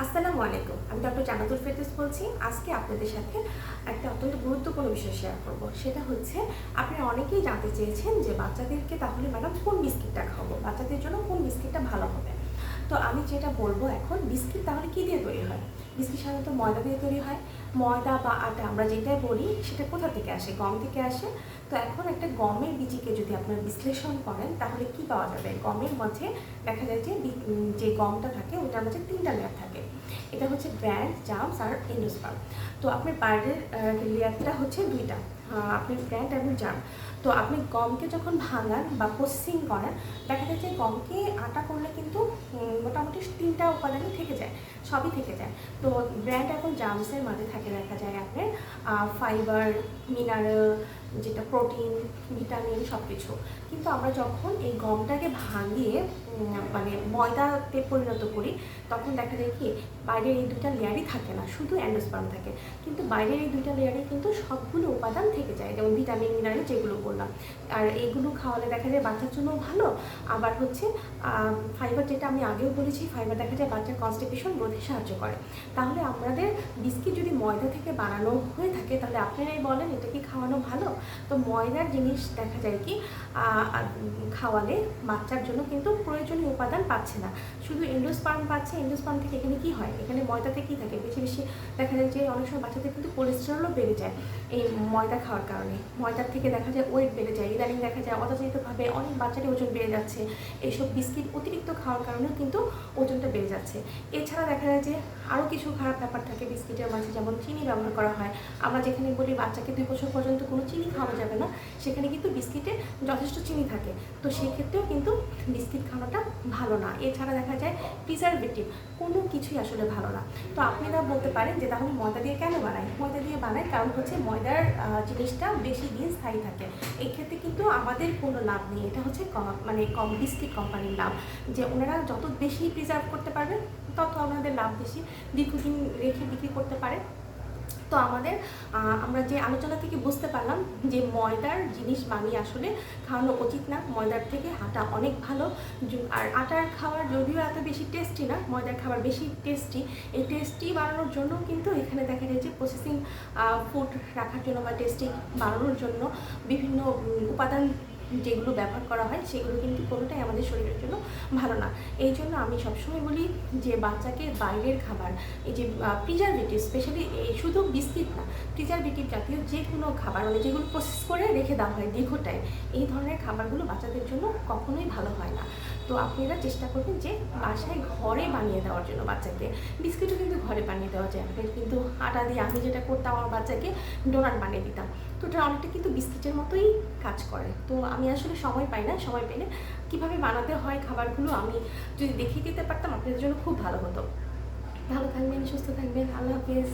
আসসালামু আলাইকুম। আমি ডক্টর জান্নাতুল ফেরদৌস বলছি। আজকে আপনাদের সাথে একটা অত্যন্ত গুরুত্বপূর্ণ বিষয় শেয়ার করব। সেটা হচ্ছে আপনারা অনেকেই জানতে চেয়েছেন যে বাচ্চাদেরকে তাহলে ম্যাডাম কোন বিস্কিটটা খাওয়াবো? বাচ্চাদের জন্য কোন বিস্কিটটা ভালো হবে? তো আমি যেটা বলবো এখন বিস্কিট তাহলে কী দিয়ে তৈরি হয়? বিস্কিট সাধারণত ময়দা দিয়ে তৈরি হয়। ময়দা বা আটা আমরা যেটাই বলি সেটা কোথা থেকে আসে? গম থেকে আসে। তো এখন একটা গমের বীজকে যদি আপনারা বিশ্লেষণ করেন তাহলে কি পাওয়া যাবে? গমের মাঝে দেখা যায় যে যে গমটা থাকে ওটার মাঝে ৩টা লেয়ার থাকে। এটা হচ্ছে ব্র্যান্ড, জার্মস আর এন্ডোস্পার্ম। তো আপনার বাইরের লেয়ারটা হচ্ছে ২টা, আপনি ব্র্যান্ড এবং জার্ম। তো আপনি গমকে যখন ভাঙান বা প্রসেসিং করেন দেখা যায় যে গমকে আটা করলে কিন্তু মোটামুটি ৩টা উপাদানই থেকে যায়, সবই থেকে যায়। তো ব্র্যান্ড এবং জার্মসের মাঝে থাকে দেখা যায় আপনার ফাইবার, মিনারেল, যেটা প্রোটিন, ভিটামিন সব কিছু। কিন্তু আমরা যখন এই গমটাকে ভাঙিয়ে মানে ময়দাতে পরিণত করি তখন দেখা যায় কি বাইরের এই 2টা লেয়ারই থাকে না, শুধু অ্যান্ডোস্পার্ম থাকে। কিন্তু বাইরের এই 2টা লেয়ারে কিন্তু সবগুলো উপাদান থেকে যায়, যেমন ভিটামিন, মিনারেল যেগুলো বললাম। আর এইগুলো খাওয়ালে দেখা যায় বাচ্চার জন্য ভালো। আবার হচ্ছে ফাইবার, যেটা আমি আগেও বলেছি, ফাইবার দেখা যায় বাচ্চার কনস্টিপেশন রোধে সাহায্য করে। তাহলে আমাদের বিস্কিট যদি ময়দা থেকে বানানো হয়ে থাকে তাহলে আপনারাই বলেন এটা কি খাওয়ানো ভালো? তো ময়দার জিনিস দেখা যায় কি খাওয়ালে বাচ্চার জন্য কিন্তু প্রয়োজনীয় উপাদান পাচ্ছে না, শুধু এন্ডোস্পার্ম পাচ্ছে। এন্ডোস্পার্ম থেকে এখানে কি হয়? এখানে ময়দাতে কি থাকে? বেশি বেশি দেখা যায় যে অনেক সময় বাচ্চাদের কিন্তু কোলেস্টেরলও বেড়ে যায় এই ময়দা খাওয়ার কারণে। ময়দার থেকে দেখা যায় ওয়েট বেড়ে যায়, ইদানিং দেখা যায় অযাচিতভাবে অনেক বাচ্চারই ওজন বেড়ে যাচ্ছে এইসব বিস্কিট অতিরিক্ত খাওয়ার কারণেও কিন্তু ওজনটা বেড়ে যাচ্ছে। এছাড়া দেখা যায় যে আরও কিছু খারাপ ব্যাপার থাকে বিস্কিটের মাঝে, যেমন চিনি ব্যবহার করা হয়। আমরা যেখানে বলি বাচ্চাকে 2 বছর পর্যন্ত কোনো চিনি খাওয়ানো যাবে না, সেখানে কিন্তু বিস্কিটে যথেষ্ট চিনি থাকে। তো সেক্ষেত্রেও কিন্তু বিস্কিট খাওয়াটা ভালো না। এছাড়া দেখা যায় প্রিজারভেটিভ কোনো কিছুই আসলে ভালো না। তো আপনারা বলতে পারেন যে তাহলে ময়দা দিয়ে কেন বানাই? ময়দা দিয়ে বানাই কারণ হচ্ছে ময়দার জিনিসটা বেশি দিন স্থায়ী থাকে। এই ক্ষেত্রে কিন্তু আমাদের কোনো লাভ নেই, এটা হচ্ছে কম বিস্কিট কোম্পানির লাভ, যে ওনারা যত বেশি প্রিজার্ভ করতে পারবেন তত আমাদের লাভ বেশি, দীর্ঘদিন রেখে বিক্রি করতে পারে। তো আমাদের আমরা যে আলোচনা থেকে বুঝতে পারলাম যে ময়দার জিনিস বানিয়ে আসলে খাওয়ানো উচিত না। ময়দার থেকে আটা অনেক ভালো। আর আটার খাবার যদিও এত বেশি টেস্টি না, ময়দার খাবার বেশি টেস্টি। এই টেস্টি বানানোর জন্য কিন্তু এখানে দেখা যায় যে প্রসেসিং ফুড রাখার জন্য বা টেস্টি বানানোর জন্য বিভিন্ন উপাদান যেগুলো ব্যবহার করা হয় সেগুলো কিন্তু কোনোটাই আমাদের শরীরের জন্য ভালো না। এই জন্য আমি সবসময় বলি যে বাচ্চাকে বাইরের খাবার, এই যে প্রিজারভেটিভ, স্পেশালি এই শুধু বিস্কিট না, প্রিজারভেটিভ জাতীয় যে কোনো খাবার মানে যেগুলো প্রসেস করে রেখে দেওয়া হয় দীর্ঘ টাইম, এই ধরনের খাবারগুলো বাচ্চাদের জন্য কখনোই ভালো হয় না। তো আপনারা চেষ্টা করবেন যে বাসায় ঘরে বানিয়ে দেওয়ার জন্য বাচ্চাকে। বিস্কিটও কিন্তু ঘরে বানিয়ে দেওয়া যায়, কিন্তু আটা দিয়ে আমি যেটা করতাম আমার বাচ্চাকে ডোনাট বানিয়ে দিতাম। তো ওটা অনেকটা কিন্তু বিস্কিটের মতোই কাজ করে। তো আমি আসলে সময় পাই না, সময় পেলে কীভাবে বানাতে হয় খাবারগুলো আমি যদি দেখিয়ে দিতে পারতাম আপনাদের জন্য খুব ভালো হতো। ভালো থাকবেন, সুস্থ থাকবেন, আল্লাহ হাফেজ।